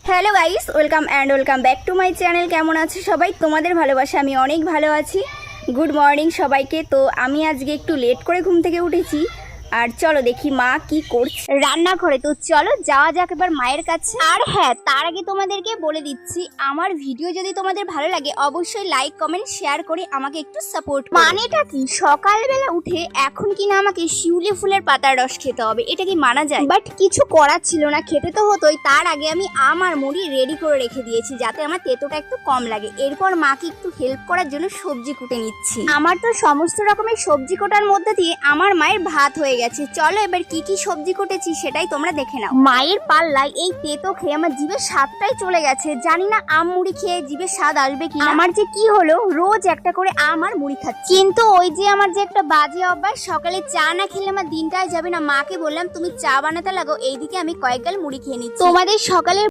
Hello guys, welcome back to my channel. কেমন আছে সবাই? তোমাদের ভালোবাসা আমি অনেক ভালো আছি। গুড মর্নিং সবাইকে। তো আমি আজকে একটু লেট করে ঘুম থেকে উঠেছি, আর চলো দেখি মা কি করছে রান্নাঘরে। তো চলো যাওয়া যাক এবার মায়ের কাছে। আর হ্যাঁ, তার আগে তোমাদেরকে বলে দিচ্ছি, আমার ভিডিও যদি তোমাদের ভালো লাগে অবশ্যই লাইক কমেন্ট শেয়ার করে আমাকে একটু সাপোর্ট। মানেটা কি, সকালবেলা উঠে এখন কিনা আমাকে শিউলি ফুলের পাতার রস খেতে হবে, এটা কি মানা যায়? বাট কিছু করার ছিল না, খেতে তো হতোই। তার আগে আমি আম আর মুড়ি রেডি করে রেখে দিয়েছি যাতে আমার তেতোটা একটু কম লাগে। এরপর মাকে একটু হেল্প করার জন্য সবজি কুটে নিচ্ছি। আমার তো সমস্ত রকমের সবজি কোটার মধ্যে দিয়ে আমার মায়ের ভাত হয়ে গেছে। চলো এবার কি কি সবজি কুটেছি সেটাই তোমরা দেখে নাও। মায়ের পাল্লায় এই তেতো খেয়ে আমার জিভের স্বাদটাই চলে গেছে। জানি না আম মুড়ি খেয়ে জিভের স্বাদ আসবে কি। আমার যে কি হলো, রোজ একটা করে আম আর মুড়ি খাচ্ছি, কিন্তু ওই যে আমার যে একটা বাজে অভ্যাস, সকালে চা না খেলে আমার দিনটাই যাবে না। মাকে বললাম তুমি চা বানাতে লাগো, এইদিকে আমি কয়েক গাল মুড়ি খেয়ে নিচ্ছি। তোমাদের সকালের